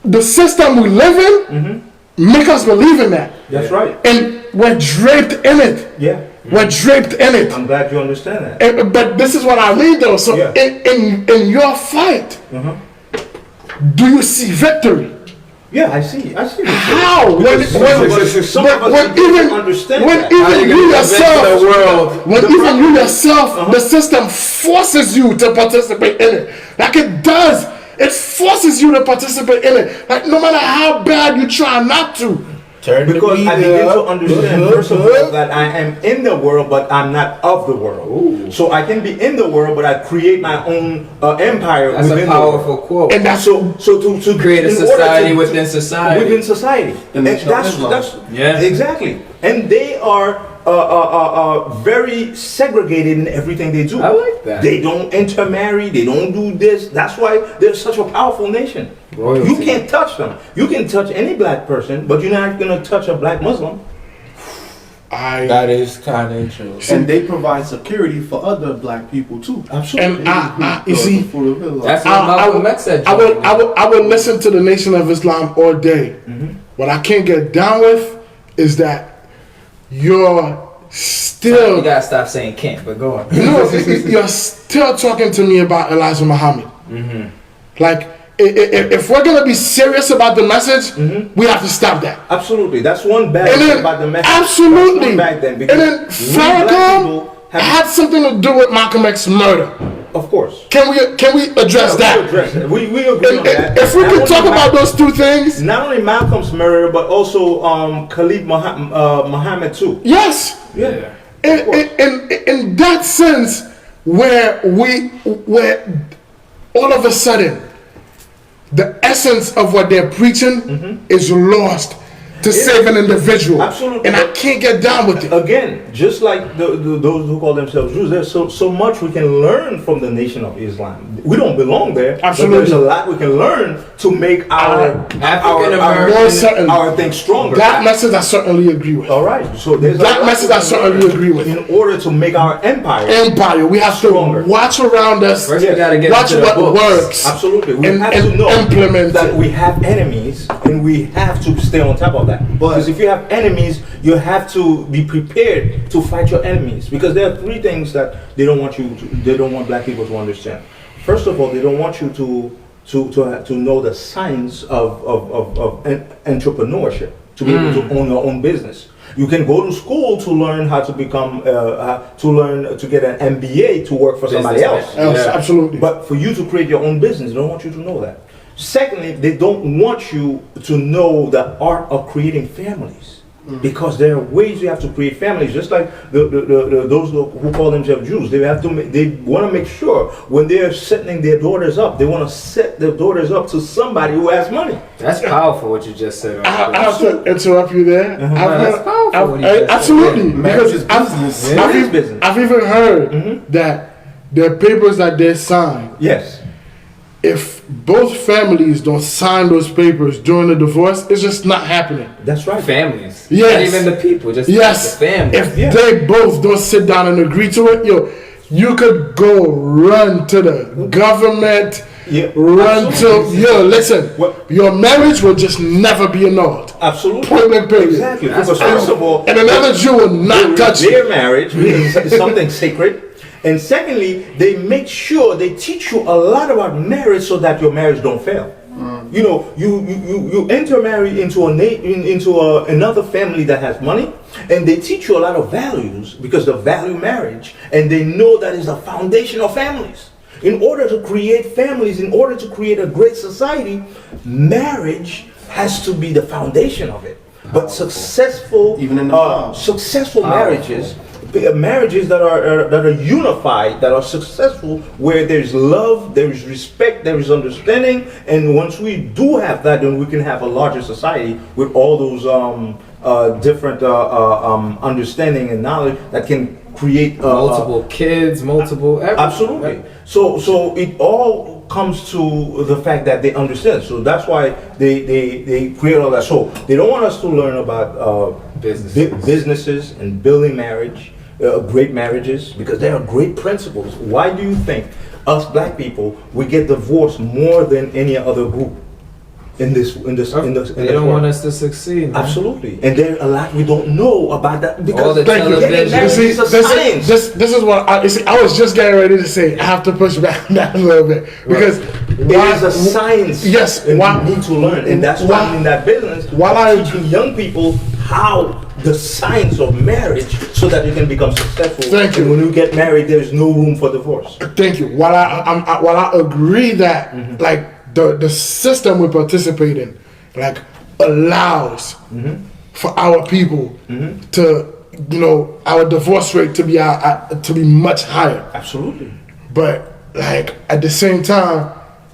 the system we live in make us believe in that. That's right. And we're draped in it. Yeah. We're draped in it. I'm glad you understand that. But this is what I mean though. So in your fight, do you see victory? Yeah, I see. How? When even you yourself, the system forces you to participate in it. Like it does. It forces you to participate in it. Like no matter how bad you try not to. Because I begin to understand, first of all, that I am in the world, but I'm not of the world. Ooh. So I can be in the world, but I create my own empire That's within a powerful quote. And that's to create a society within society. Within society. And that's exactly. And they are very segregated in everything they do. I like that. They don't intermarry. They don't do this. That's why they're such a powerful nation. Royalty. You can't touch them. You can touch any black person, but you're not going to touch a black Muslim. That is kind of true. And they provide security for other black people too. Absolutely. And you see, that's what Malcolm X said. I would listen to the Nation of Islam all day. What I can't get down with is that you're still. You gotta stop saying can't, but go on. You're still talking to me about Elijah Muhammad. Like, if we're gonna be serious about the message, we have to stop that. Absolutely, that's one bad thing about the message. Absolutely. Bad thing, and then Farrakhan had something to do with Malcolm X's murder. Of course. Can we address that? We agree on that. If we could talk about those two things. Not only Malcolm's murder, but also Khalid Muhammad too. Yes. Yeah. In that sense, where all of a sudden the essence of what they're preaching is lost to save an individual. Absolutely. And I can't get down with it. Again, just like those who call themselves Jews, there's so much we can learn from the Nation of Islam. We don't belong there. Absolutely. But there's a lot we can learn to make our thing stronger. That message I certainly agree with. All right. So there's that message I certainly agree with. In order to make our empire we have stronger. To watch around us. First we gotta get watch what works. Absolutely. We have to know implement that we have enemies, and we have to stay on top of that. Because if you have enemies, you have to be prepared to fight your enemies. Because there are three things that they don't want black people to understand. First of all, they don't want you to know the signs of entrepreneurship, to be able to own your own business. You can go to school to learn how to become, to get an MBA to work for somebody else. Absolutely. But for you to create your own business, they don't want you to know that. Secondly, they don't want you to know the art of creating families. Because there are ways you have to create families, just like those who call themselves Jews. They want to make sure when they're setting their daughters up, they want to set their daughters up to somebody who has money. That's powerful what you just said. I have to interrupt you there. That's powerful what you just absolutely, said. because I've even heard that there are papers that they sign. Yes. If both families don't sign those papers during the divorce, it's just not happening. That's right. Families. Yes. Not even the people, just the families. If they both don't sit down and agree to it, you could go run to the government run to listen. Your marriage will just never be annulled. Absolutely. Point blank period. Exactly. Because first of all, and another Jew will not touch their marriage because it's something sacred. And secondly, they make sure they teach you a lot about marriage so that your marriage don't fail. You know, you intermarry into another family that has money, and they teach you a lot of values because they value marriage, and they know that is the foundation of families. In order to create families, in order to create a great society, marriage has to be the foundation of it. But successful, successful marriages that are unified, that are successful, where there's love, there is respect, there is understanding, and once we do have that, then we can have a larger society with all those different understanding and knowledge that can create multiple kids, multiple everything. Absolutely. So it all comes to the fact that they understand. So that's why they create all that. So they don't want us to learn about businesses and building marriage. Great marriages, because there are great principles. Why do you think us black people, we get divorced more than any other group in this They don't want us to succeed, man. Absolutely. And there are a lot we don't know about that, because all the television. This is what I was just getting ready to say. I have to push back on that a little bit, because it is a science. Yes, and we need to learn, and that's why I'm in that business. I'm teaching young people how the science of marriage, so that you can become successful. Thank you. And when you get married, there is no room for divorce. Thank you. While I agree that like the system we participate in, like, allows for our people to, you know, our divorce rate to be much higher. Absolutely. But like at the same time,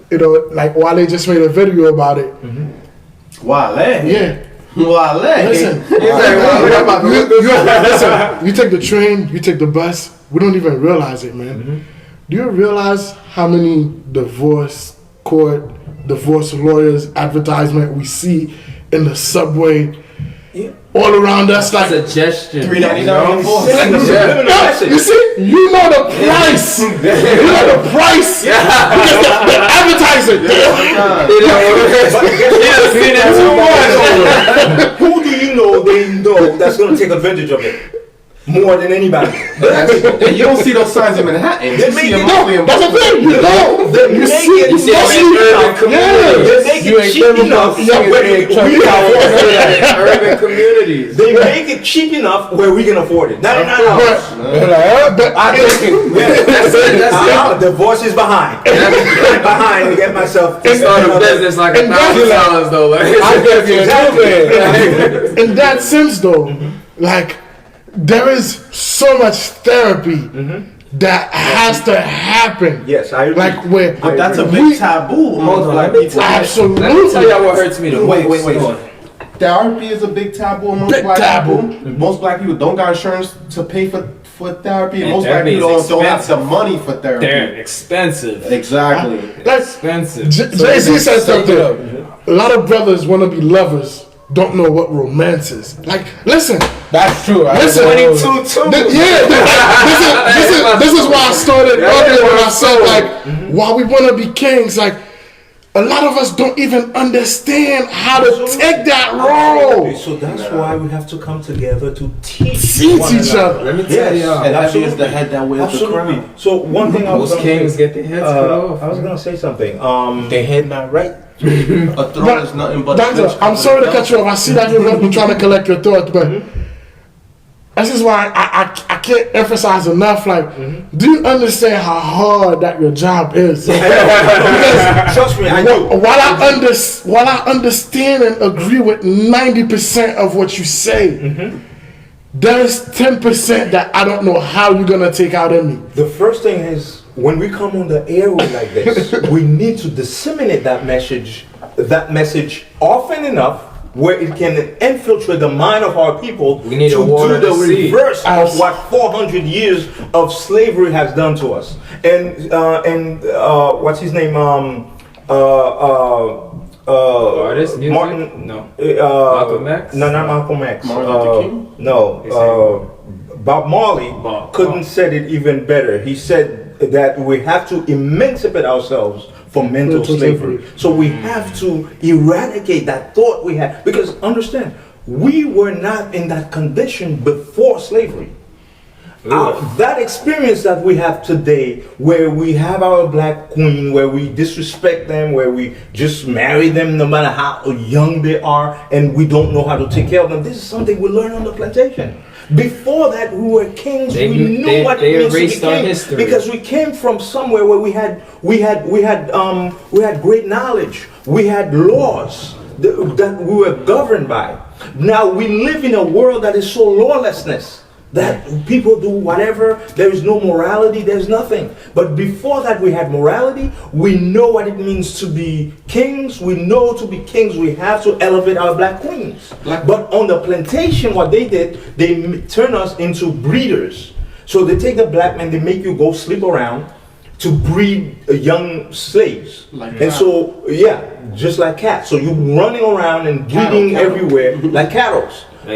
you know, like Wale just made a video about it. Wale. Yeah. Wale. Listen, you take the train, you take the bus, we don't even realize it, man. Do you realize how many divorce court, divorce lawyers advertisement we see in the subway, all around us? Like suggestion, $3.99. You see, you know the price. You know the price. Because the advertising. Who do you know they know that's going to take advantage of it more than anybody? And you don't see those signs in Manhattan. They You make see them it mostly in That's the Brooklyn. thing. You know. You see urban communities. They make it cheap enough where we can afford it. $99. But I think that's divorce is behind. I'm behind to get myself. Start a business like $1,000 though. Like, in that sense, though, like, there is so much therapy that has to happen. Yes, I agree. Like, where But that's a big taboo among black people. Absolutely. let me tell y'all what hurts me the most. Wait. Therapy is a big taboo among black people. Most black people don't got insurance to pay for therapy, and most black people don't have the money for therapy. They're expensive. Exactly. That's Expensive. Jay-Z said something. A lot of brothers want to be lovers, don't know what romance is. Like, listen. That's true. Listen. 22 too. This is why I started earlier when I said, like, while we want to be kings, like, a lot of us don't even understand how to take that role. So that's why we have to come together to teach each other. Let me tell y'all. And that is the head that wears the Absolutely. crown. So one thing I was Most kings get their heads cut off. I was gonna say something. They head not right. A throne is nothing but. Doctor, I'm sorry to cut you off. I see that you're trying to collect your thoughts, but this is why I can't emphasize enough. Like, do you understand how hard that your job is? Because Trust me, I do. while I understand and agree with 90% of what you say, there is 10% that I don't know how you're gonna take out in me. The first thing is, when we come on the airway like this, we need to disseminate that message often enough where it can infiltrate the mind of our people We need to to water do the the seed. reverse of what 400 years of slavery has done to us. And what's his name? Artist, music? Martin? No. Malcolm X? No, not Malcolm X. Martin Luther King? No. Bob Marley couldn't said it even better. He said that we have to emancipate ourselves for mental slavery. So we have to eradicate that thought we had. Because understand, we were not in that condition before slavery. That experience that we have today, where we have our black queen, where we disrespect them, where we just marry them no matter how young they are, and we don't know how to take care of them, this is something we learn on the plantation. Before that, we were kings. We knew what it means to be king, because we came from somewhere where we had great knowledge. We had laws that we were governed by. Now we live in a world that is so lawlessness, that people do whatever, there is no morality, there's nothing. But before that we had morality, we know what it means to be kings, we know to be kings we have to elevate our black queens. But on the plantation, what they did, they turn us into breeders. So they take the black men, they make you go sleep around to breed young slaves. So, yeah, just like cats. So you're running around and breeding everywhere like cattle. So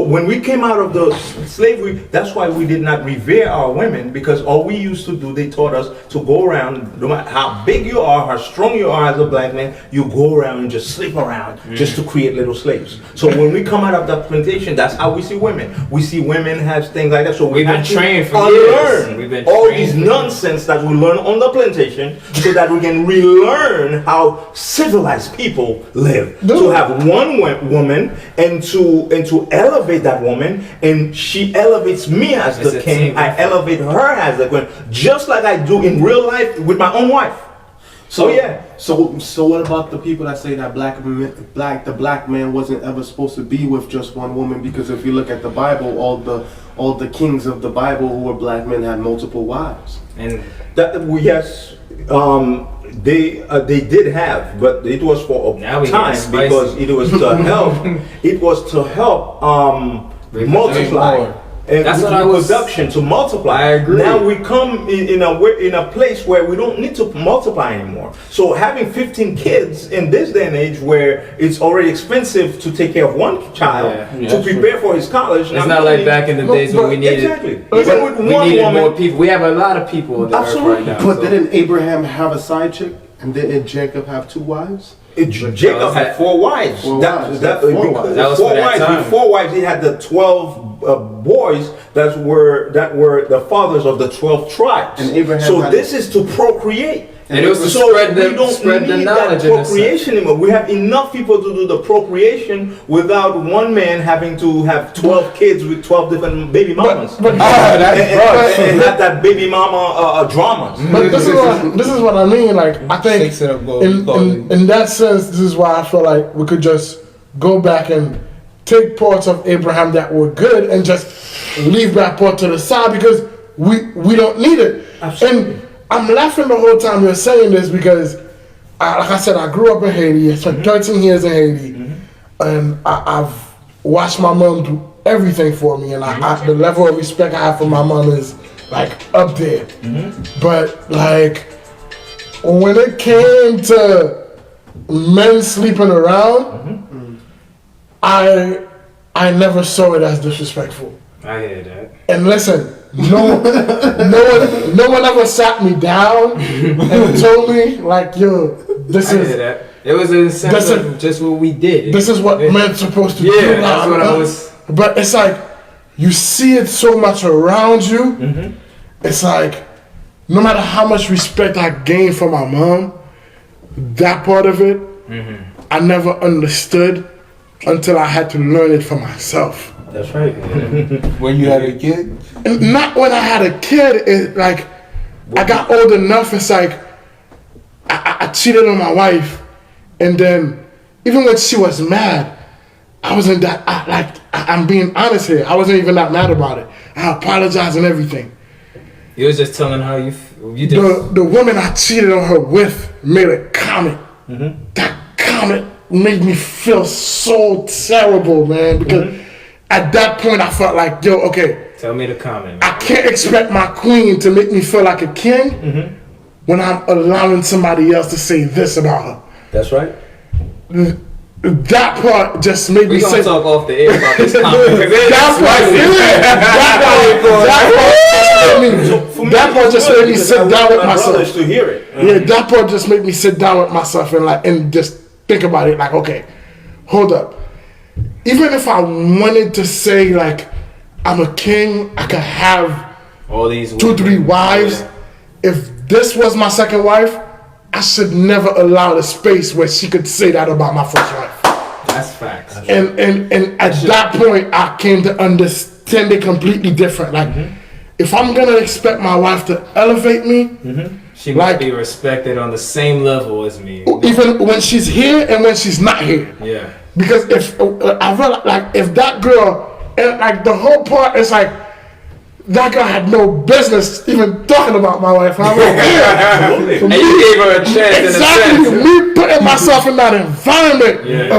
when we came out of the slavery, that's why we did not revere our women, because all we used to do, they taught us to go around, no matter how big you are, how strong you are as a black man, you go around and just sleep around just to create little slaves. So when we come out of that plantation, that's how we see women. We see women have things like that. So we've been trained for unlearn all these nonsense that we learn on the plantation, so that we can relearn how civilized people live. To have one woman and to elevate that woman, and she elevates me as the king, I elevate her as the queen, just like I do in real life with my own wife. So So what about the people that say that the black man wasn't ever supposed to be with just one woman? Because if you look at the Bible, all the kings of the Bible who were black men had multiple wives. And that they did have, but it was for a time, because it was to help. It was to help multiply. And that's production to multiply. I agree. Now we come in a place where we don't need to multiply anymore. So having 15 kids in this day and age, where it's already expensive to take care of one child to prepare for his college. It's not like back in the days when we needed more people. We have a lot of people on the earth right now. But didn't Abraham have a side chick, and didn't Jacob have 2 wives? Jacob had 4 wives. That was 4 wives. 4 wives. He had the 12 boys that were the fathers of the 12 tribes. And Abraham. So this is to procreate. And it was to spread the knowledge. Procreation anymore. We have enough people to do the procreation without one man having to have 12 kids with 12 different baby mamas. And have that baby mama dramas. But this is what I mean. Like, I think in that sense, this is why I feel like we could just go back and take parts of Abraham that were good and just leave that part to the side, because we don't need it. Absolutely. And I'm laughing the whole time you're saying this, because, like I said, I grew up in Haiti. I spent 13 years in Haiti, and I've watched my mom do everything for me, and the level of respect I have for my mom is like up there. But like, when it came to men sleeping around, I never saw it as disrespectful. I hear that. And listen, no one ever sat me down and told me like, yo, this is. Hear that. It was a sense of just what we did. This is what men's supposed to do. Yeah, that's what I was. But it's like, you see it so much around you. It's like, no matter how much respect I gained from my mom, that part of it, I never understood until I had to learn it for myself. That's right. When you had a kid? Not when I had a kid. It like, I got old enough. It's like, I cheated on my wife, and then even when she was mad, I wasn't that. I'm being honest here. I wasn't even that mad about it. I apologized and everything. You was just telling her you did. The woman I cheated on her with made a comment. That comment made me feel so terrible, man, because at that point I felt like, yo, okay, tell me the comment, man. I can't expect my queen to make me feel like a king when I'm allowing somebody else to say this about her. That's right. that part just made me We gonna say. talk off the air about this comment. That part just made me sit down with myself. To hear it. Yeah, that part just made me sit down with myself and just think about it. Like, okay, hold up. Even if I wanted to say like I'm a king, I could have all these 2-3 wives. Yeah. If this was my second wife, I should never allow the space where she could say that about my first wife. That's facts. And at that point, I came to understand it completely different. Like, if I'm gonna expect my wife to elevate me, she must be respected on the same level as me. Even when she's here and when she's not here. Yeah. Because if I feel like if that girl, and like the whole part is like, that girl had no business even talking about my wife. I'm like, yeah. And you gave her a chance. Exactly. In a sense. Me putting myself in that environment. Yeah.